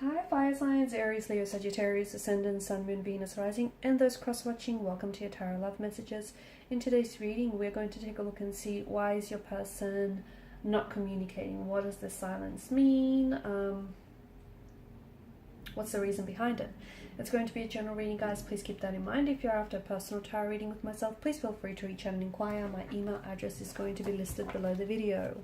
Hi fire signs, Aries, Leo, Sagittarius, Ascendant, Sun, Moon, Venus, Rising, and those cross-watching, welcome to your Tarot Love Messages. In today's reading, we're going to take a look and see why is your person not communicating? What does this silence mean? What's the reason behind it? It's going to be a general reading, guys. Please keep that in mind. If you're after a personal tarot reading with myself, please feel free to reach out and inquire. My email address is going to be listed below the video.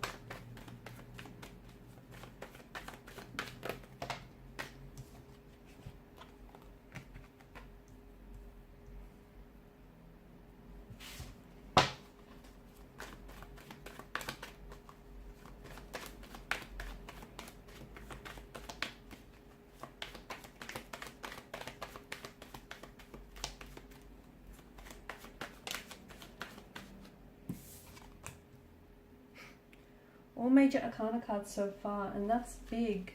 All major arcana cards so far, and that's big.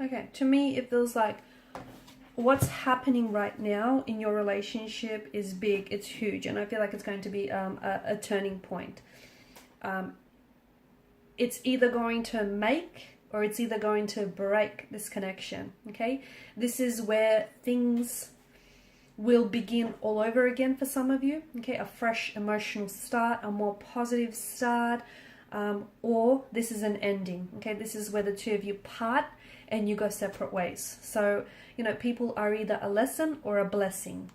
Okay, to me it feels like what's happening right now in your relationship is big, it's huge, and I feel like it's going to be a turning point. It's either going to make or it's either going to break this connection, okay? This is where things will begin all over again for some of you, okay? A fresh emotional start, a more positive start, or this is an ending, okay? This is where the two of you part and you go separate ways. So, you know, people are either a lesson or a blessing.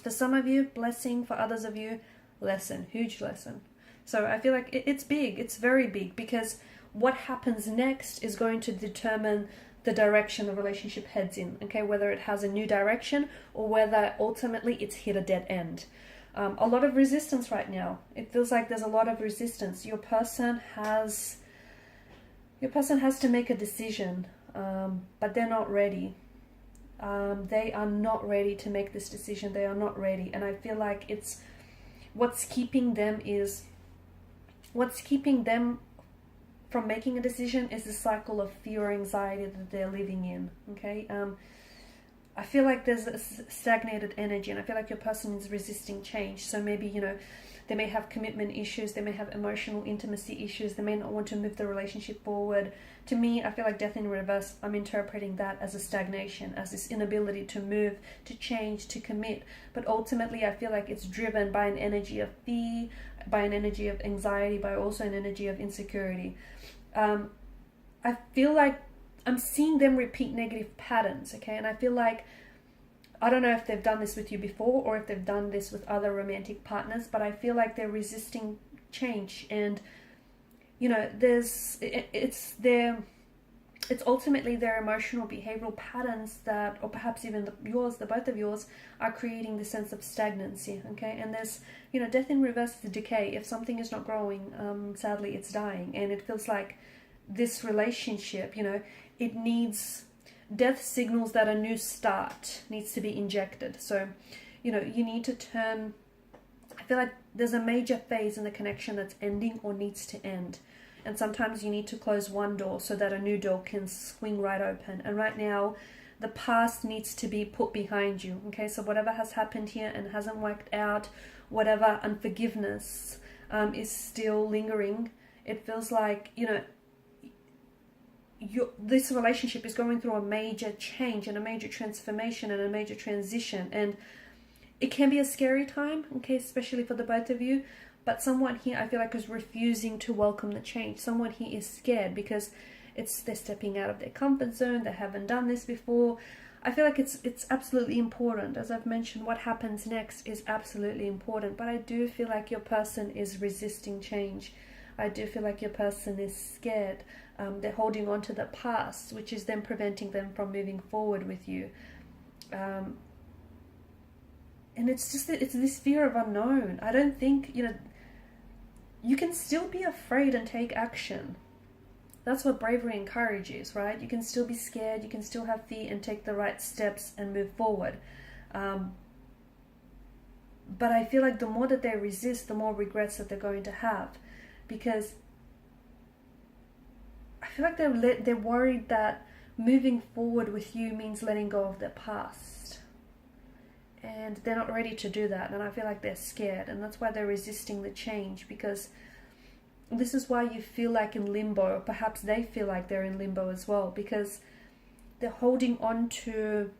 For some of you, blessing. For others of you, lesson, huge lesson. So I feel like it's big, it's very big, because what happens next is going to determine the direction the relationship heads in, okay? Whether it has a new direction or whether ultimately it's hit a dead end. A lot of resistance right now. It feels like there's a lot of resistance. Your person has to make a decision, but they're not ready. They are not ready to make this decision. They are not ready. And I feel like it's what's keeping them from making a decision is the cycle of fear or anxiety that they're living in. Okay. I feel like there's a stagnated energy, and I feel like your person is resisting change. So maybe, you know, they may have commitment issues, they may have emotional intimacy issues, they may not want to move the relationship forward. To me, I feel like death in reverse, I'm interpreting that as a stagnation, as this inability to move, to change, to commit. But ultimately, I feel like it's driven by an energy of fear, by an energy of anxiety, by also an energy of insecurity. I feel like I'm seeing them repeat negative patterns, okay? And I feel like, I don't know if they've done this with you before or if they've done this with other romantic partners, but I feel like they're resisting change. And, you know, it's ultimately their emotional behavioral patterns that, or perhaps even the both of yours, are creating the sense of stagnancy, okay? And there's, you know, death in reverse is decay. If something is not growing, sadly, it's dying. And it feels like this relationship, you know, it needs... Death signals that a new start needs to be injected. So, you know, you need to turn... I feel like there's a major phase in the connection that's ending or needs to end. And sometimes you need to close one door so that a new door can swing right open. And right now, the past needs to be put behind you. Okay, so whatever has happened here and hasn't worked out, whatever unforgiveness is still lingering, it feels like, you know, this relationship is going through a major change and a major transformation and a major transition, and it can be a scary time, okay, especially for the both of you. But someone here, I feel like, is refusing to welcome the change. Someone here is scared because they're stepping out of their comfort zone. They haven't done this before. I feel like it's absolutely important. As I've mentioned, what happens next is absolutely important. But I do feel like your person is resisting change. I do feel like your person is scared. They're holding on to the past, which is then preventing them from moving forward with you. And it's just, it's this fear of unknown. I don't think, you know, you can still be afraid and take action. That's what bravery and courage is, right? You can still be scared, you can still have fear and take the right steps and move forward. But I feel like the more that they resist, the more regrets that they're going to have. Because feel like they're worried that moving forward with you means letting go of their past. And they're not ready to do that. And I feel like they're scared. And that's why they're resisting the change, because this is why you feel like in limbo, or perhaps they feel like they're in limbo as well, because they're holding on to,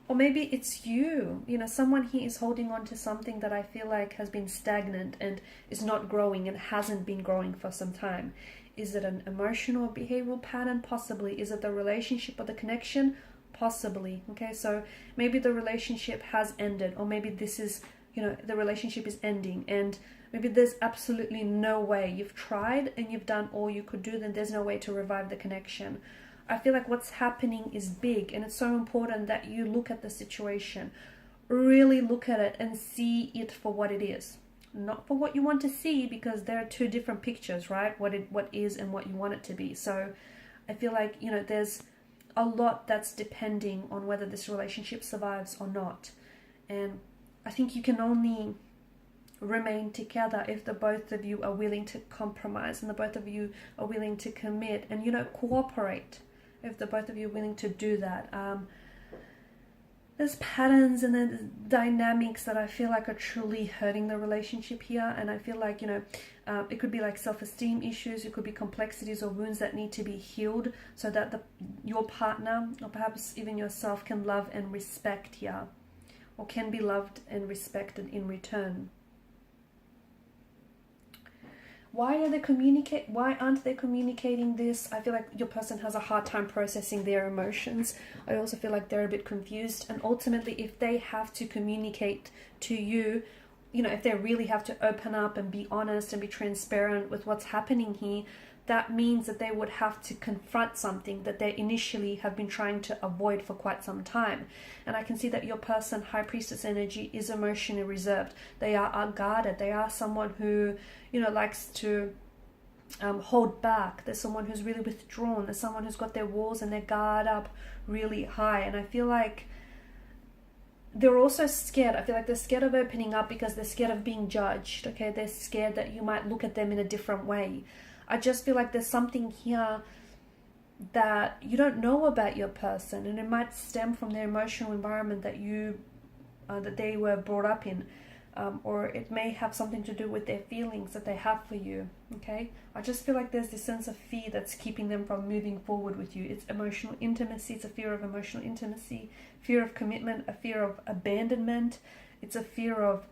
or maybe it's you, someone here is holding on to something that I feel like has been stagnant and is not growing and hasn't been growing for some time. Is it an emotional or behavioral pattern? Possibly. Is it the relationship or the connection? Possibly. Okay, so maybe the relationship has ended, or maybe this is, the relationship is ending, and maybe there's absolutely no way. You've tried and you've done all you could do, then there's no way to revive the connection. I feel like what's happening is big, and it's so important that you look at the situation, really look at it and see it for what it is. Not for what you want to see, because there are two different pictures, right? What is and what you want it to be. So I feel like, there's a lot that's depending on whether this relationship survives or not. And I think you can only remain together if the both of you are willing to compromise, and the both of you are willing to commit and cooperate. If the both of you are willing to do that, there's patterns and then dynamics that I feel like are truly hurting the relationship here. And I feel like it could be like self-esteem issues, it could be complexities or wounds that need to be healed, so that your partner, or perhaps even yourself, can love and respect here, or can be loved and respected in return. Why aren't they communicating this? I feel like your person has a hard time processing their emotions. I also feel like they're a bit confused. And ultimately, if they have to communicate to you, if they really have to open up and be honest and be transparent with what's happening here, that means that they would have to confront something that they initially have been trying to avoid for quite some time. And I can see that your person, High Priestess energy, is emotionally reserved. They are guarded. They are someone who, likes to hold back. There's someone who's really withdrawn. There's someone who's got their walls and their guard up really high. And I feel like they're also scared. I feel like they're scared of opening up because they're scared of being judged. Okay, they're scared that you might look at them in a different way. I just feel like there's something here that you don't know about your person, and it might stem from their emotional environment that they were brought up in, or it may have something to do with their feelings that they have for you. Okay, I just feel like there's this sense of fear that's keeping them from moving forward with you. It's emotional intimacy. It's a fear of emotional intimacy, fear of commitment, a fear of abandonment. It's a fear of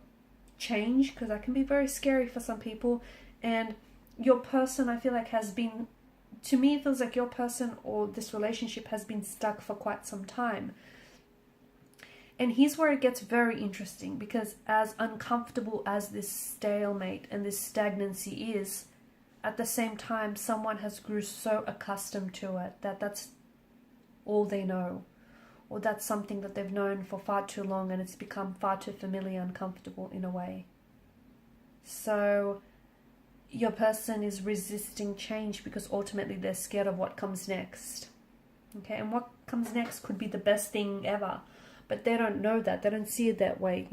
change, because that can be very scary for some people. And your person, I feel like, to me, it feels like your person or this relationship has been stuck for quite some time. And here's where it gets very interesting, because as uncomfortable as this stalemate and this stagnancy is, at the same time, someone has grew so accustomed to it that that's all they know, or that's something that they've known for far too long, and it's become far too familiar and comfortable in a way. So your person is resisting change because ultimately they're scared of what comes next. Okay, and what comes next could be the best thing ever, but they don't know that. They don't see it that way,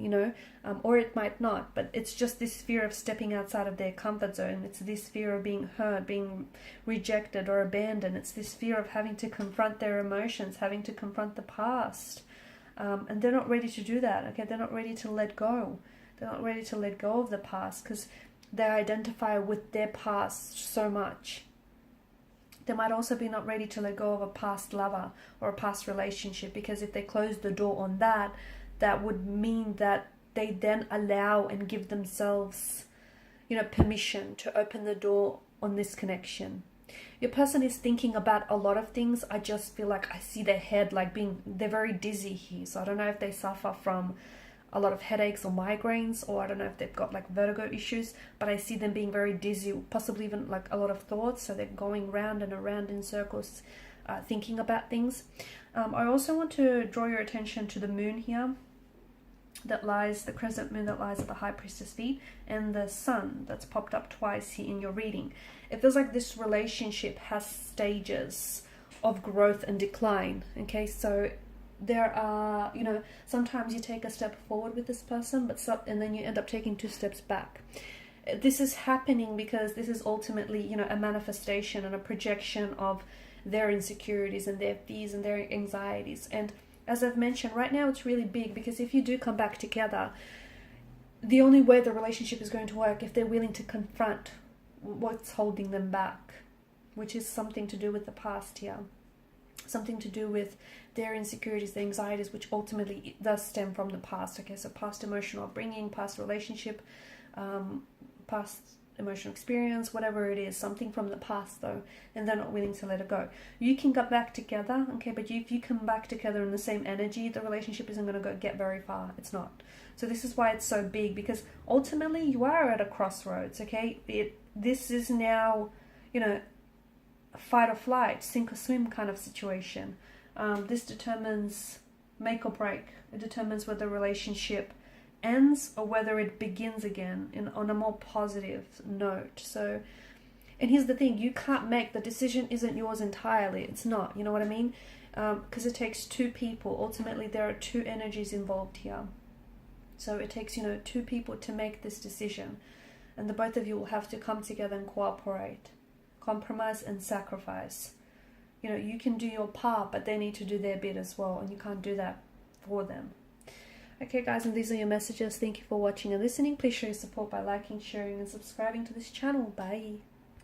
or it might not, but it's just this fear of stepping outside of their comfort zone. It's this fear of being hurt, being rejected or abandoned. It's this fear of having to confront their emotions, having to confront the past, and they're not ready to do that. Okay, they're not ready to let go. They're not ready to let go of the past because they identify with their past so much. They might also be not ready to let go of a past lover or a past relationship, because if they close the door on that, that would mean that they then allow and give themselves, permission to open the door on this connection. Your person is thinking about a lot of things. I just feel like I see their head they're very dizzy here. So I don't know if they suffer from a lot of headaches or migraines, or I don't know if they've got vertigo issues, but I see them being very dizzy, possibly even a lot of thoughts, so they're going round and around in circles, thinking about things. I also want to draw your attention to the moon here, the crescent moon that lies at the High Priestess feet, and the sun that's popped up twice here in your reading. It feels like this relationship has stages of growth and decline. Okay, so there are, sometimes you take a step forward with this person, and then you end up taking 2 steps back. this is happening because this is ultimately, you know, a manifestation and a projection of their insecurities and their fears and their anxieties. And as I've mentioned, right now it's really big, because if you do come back together, the only way the relationship is going to work if they're willing to confront what's holding them back, which is something to do with the past here, something to do with their insecurities, their anxieties, which ultimately does stem from the past. Okay, so past emotional upbringing, past relationship, past emotional experience, whatever it is, something from the past though, and they're not willing to let it go. You can get back together, okay, but if you come back together in the same energy, the relationship isn't going to get very far. It's not. So this is why it's so big, because ultimately you are at a crossroads, okay? This is now, you know, a fight or flight, sink or swim kind of situation. This determines make or break. It determines whether the relationship ends or whether it begins again on a more positive note. So, and here's the thing, you can't make, the decision isn't yours entirely. It's not, you know what I mean? Because it takes two people. Ultimately, there are two energies involved here. So it takes, you know, two people to make this decision. And the both of you will have to come together and cooperate, compromise and sacrifice. You know, you can do your part, but they need to do their bit as well, and you can't do that for them. Okay guys, and these are your messages. Thank you for watching and listening. Please show your support by liking, sharing and subscribing to this channel. Bye.